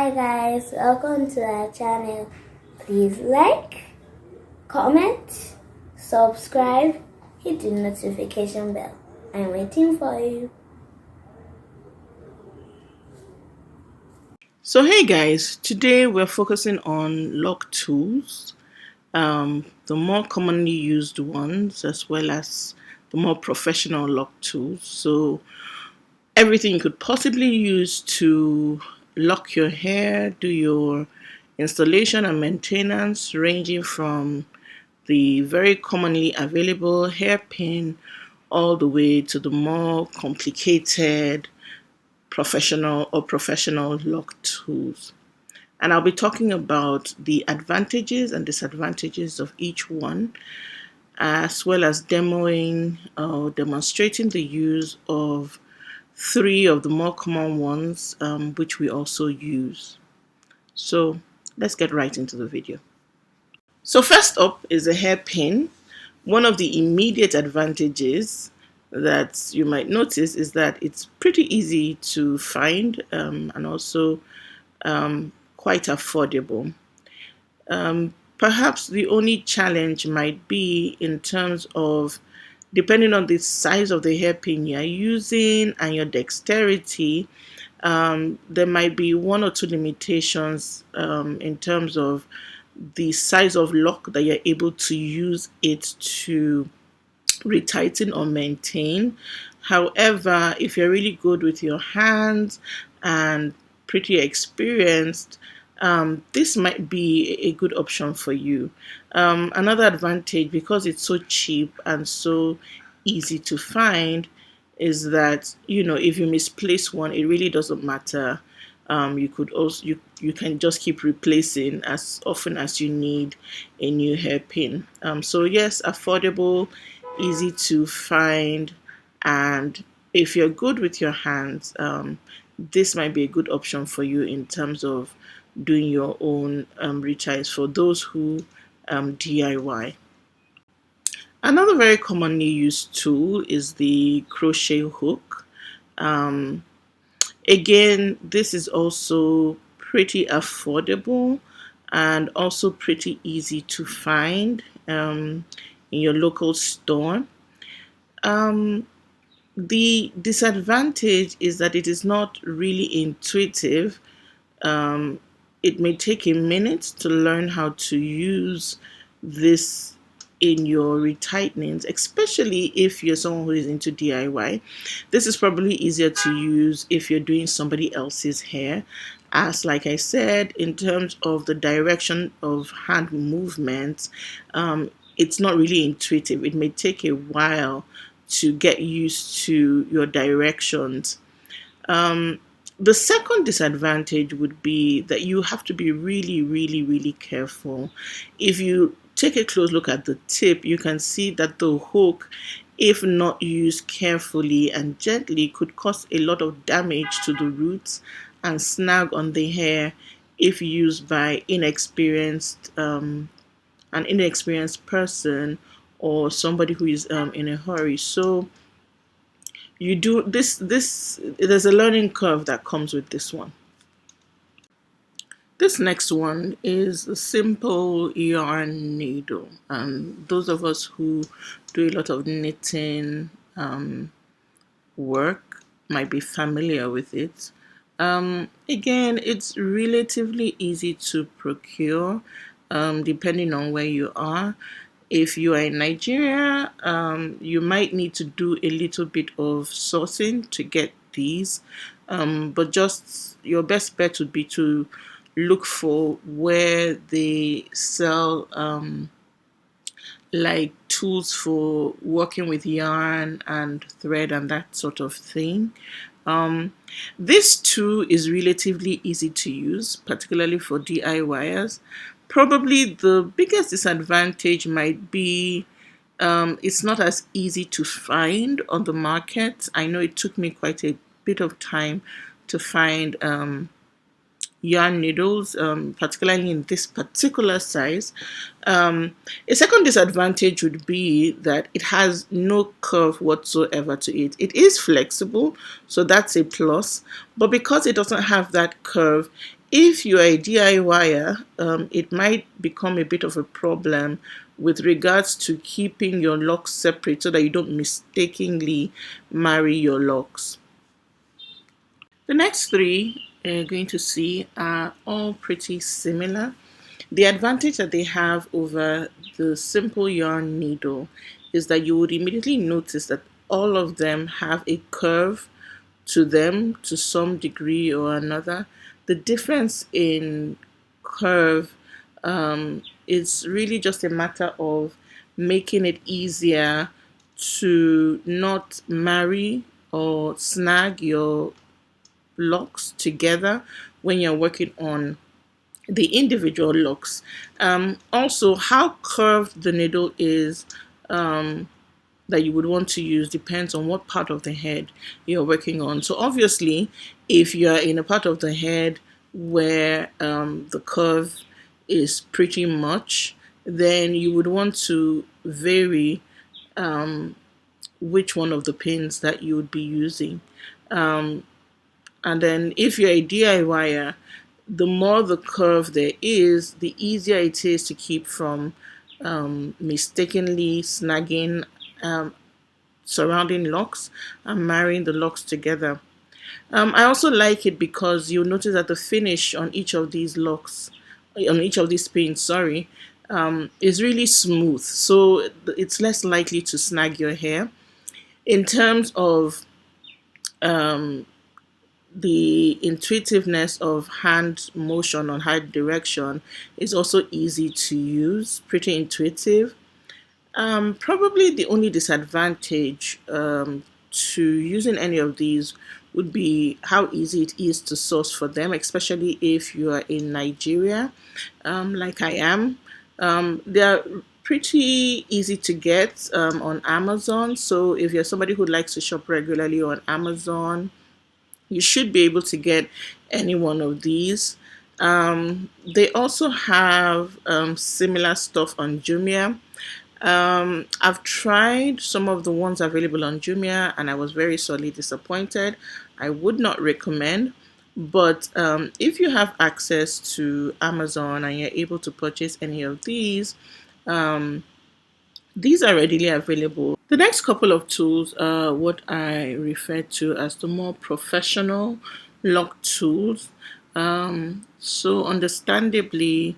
Hi guys, welcome to our channel. Please like, comment, subscribe, hit the notification bell. I'm waiting for you. So hey guys, today we're focusing on lock tools, the more commonly used ones as well as the more professional lock tools. So everything you could possibly use to lock your hair, do your installation and maintenance, ranging from the very commonly available hairpin all the way to the more complicated professional lock tools. And I'll be talking about the advantages and disadvantages of each one, as well as demoing or demonstrating the use of three of the more common ones, which we also use. So let's get right into the video. So first up is a hairpin. One of the immediate advantages that you might notice is that it's pretty easy to find and also quite affordable. Perhaps the only challenge might be in terms of, depending on the size of the hairpin you're using and your dexterity, there might be one or two limitations in terms of the size of lock that you're able to use it to retighten or maintain. However, if you're really good with your hands and pretty experienced, this might be a good option for you. Another advantage, because it's so cheap and so easy to find, is that if you misplace one, it really doesn't matter. You could also you can just keep replacing as often as you need a new hairpin. So yes, affordable, easy to find, and if you're good with your hands, this might be a good option for you in terms of doing your own retights for those who DIY. Another very commonly used tool is the crochet hook. Again, this is also pretty affordable and also pretty easy to find in your local store. The disadvantage is that it is not really intuitive. It may take a minute to learn how to use this in your retightenings, especially if you're someone who is into DIY. This is probably easier to use if you're doing somebody else's hair, as like I said, in terms of the direction of hand movements, it's not really intuitive. It may take a while to get used to your directions. The second disadvantage would be that you have to be really careful. If you take a close look at the tip, you can see that the hook, if not used carefully and gently, could cause a lot of damage to the roots and snag on the hair if used by an inexperienced person or somebody who is in a hurry. So you do this there's a learning curve that comes with this one. This next one is a simple yarn needle, and those of us who do a lot of knitting work might be familiar with it. Again, it's relatively easy to procure depending on where you are. If you are in Nigeria, you might need to do a little bit of sourcing to get these, but just your best bet would be to look for where they sell like tools for working with yarn and thread and that sort of thing. This too is relatively easy to use, particularly for DIYers. Probably the biggest disadvantage might be it's not as easy to find on the market. I know it took me quite a bit of time to find yarn needles, particularly in this particular size. A second disadvantage would be that it has no curve whatsoever to it. It is flexible, so that's a plus, but because it doesn't have that curve, If you're a DIYer, it might become a bit of a problem with regards to keeping your locks separate so that you don't mistakenly marry your locks. The next three you're going to see are all pretty similar. The advantage that they have over the simple yarn needle is that you would immediately notice that all of them have a curve to them to some degree or another. The difference in curve is really just a matter of making it easier to not marry or snag your locks together when you're working on the individual locks. Also, how curved the needle is that you would want to use depends on what part of the head you're working on. So obviously, if you're in a part of the head where the curve is pretty much, then you would want to vary which one of the pins that you would be using. And then if you're a DIYer, the more the curve there is, the easier it is to keep from mistakenly snagging surrounding locks and marrying the locks together. I also like it because you'll notice that the finish on each of these locks, on each of these pins, is really smooth, so it's less likely to snag your hair. In terms of the intuitiveness of hand motion on hand direction, is also easy to use, pretty intuitive. Probably the only disadvantage to using any of these would be how easy it is to source for them, especially if you are in Nigeria, like I am. They're pretty easy to get on Amazon. So if you're somebody who likes to shop regularly on Amazon, you should be able to get any one of these. They also have similar stuff on Jumia. I've tried some of the ones available on Jumia and I was very sorely disappointed. I would not recommend, but if you have access to Amazon and you're able to purchase any of these are readily available. The next couple of tools are what I refer to as the more professional lock tools. So understandably,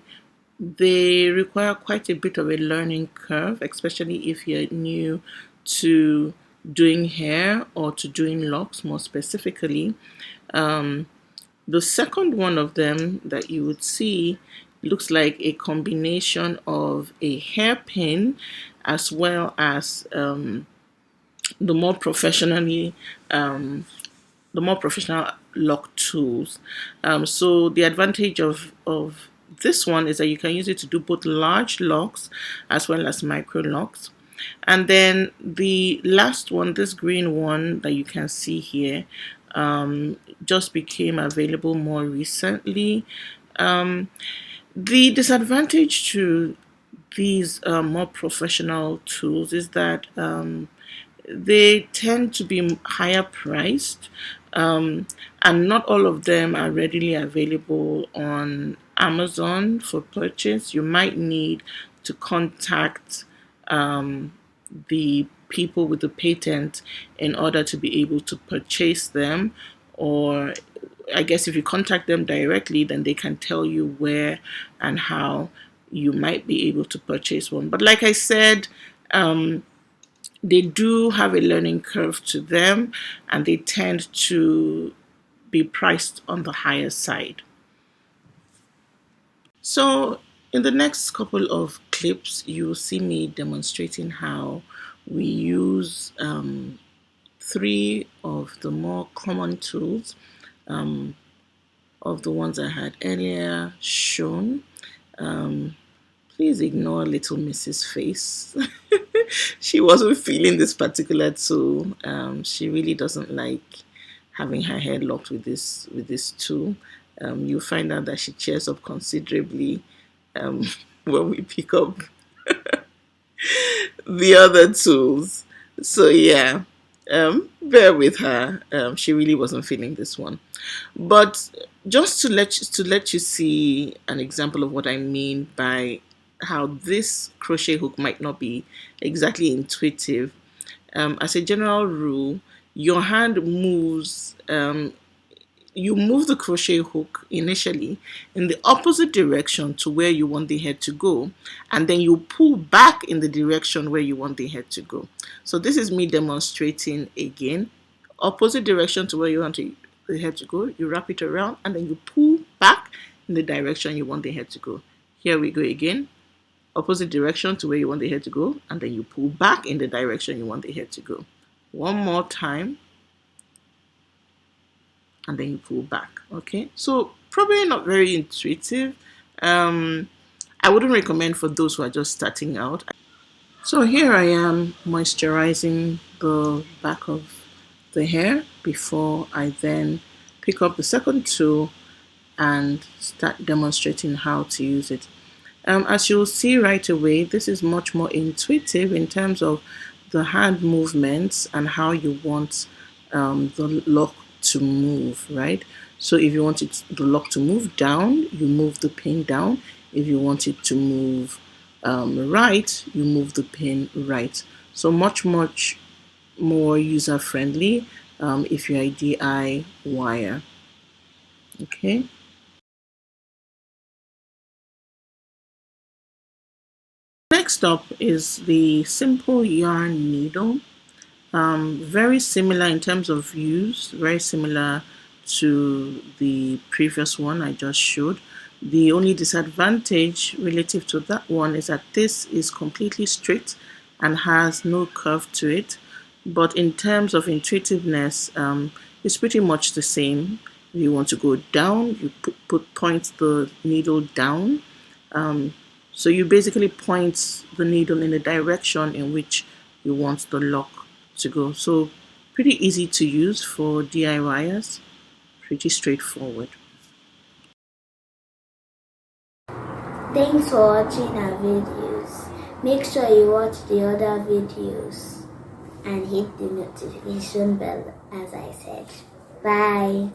they require quite a bit of a learning curve, especially if you're new to doing hair or to doing locks more specifically. The second one of them that you would see looks like a combination of a hairpin as well as the more professional lock tools. So the advantage of this one is that you can use it to do both large locks as well as micro locks. And then the last one, this green one that you can see here, just became available more recently. The disadvantage to these more professional tools is that they tend to be higher priced, and not all of them are readily available on Amazon for purchase. You might need to contact the people with the patent in order to be able to purchase them, or I guess if you contact them directly, then they can tell you where and how you might be able to purchase one. But like I said, they do have a learning curve to them and they tend to be priced on the higher side. So in the next couple of clips, you will see me demonstrating how we use 3 of the more common tools of the ones I had earlier shown. Please ignore little Miss's face. She wasn't feeling this particular tool. She really doesn't like having her hair locked with this tool. You'll find out that she cheers up considerably when we pick up the other tools. So yeah, bear with her. She really wasn't feeling this one. But just to let you see an example of what I mean by how this crochet hook might not be exactly intuitive. As a general rule, your hand moves. You move the crochet hook initially in the opposite direction to where you want the head to go, and then you pull back in the direction where you want the head to go. So this is me demonstrating again. Opposite direction to where you want the head to go, you wrap it around and then you pull back in the direction you want the head to go. Here we go again. Opposite direction to where you want the head to go, and then you pull back in the direction you want the head to go. One more time, and then you pull back. Okay, so probably not very intuitive. I wouldn't recommend for those who are just starting out. So here I am moisturizing the back of the hair before I then pick up the second tool and start demonstrating how to use it. As you'll see right away, this is much more intuitive in terms of the hand movements and how you want the lock to move, right? So if you want the lock to move down, you move the pin down. If you want it to move right, you move the pin right. So much more user friendly if you're a DIYer. Okay. Next up is the simple yarn needle. Very similar in terms of use, very similar to the previous one I just showed. The only disadvantage relative to that one is that this is completely straight and has no curve to it. But in terms of intuitiveness, it's pretty much the same. If you want to go down, you point the needle down. So you basically point the needle in the direction in which you want the lock to go. So pretty easy to use for DIYers, pretty straightforward. Thanks for watching our videos. Make sure you watch the other videos and hit the notification bell as I said. Bye.